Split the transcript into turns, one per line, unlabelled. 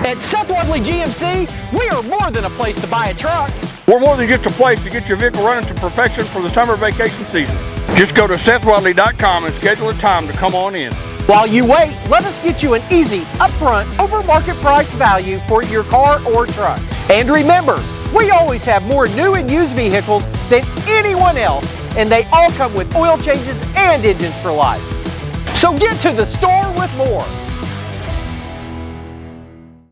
At Seth Wadley GMC, we are more than a place to buy a truck.
We're more than just a place to get your vehicle running to perfection for the summer vacation season. Just go to SethWadley.com and schedule a time to come on in.
While you wait, let us get you an easy, upfront, over market price value for your car or truck. And remember, we always have more new and used vehicles than anyone else, and they all come with oil changes and engines for life. So get to the store with more.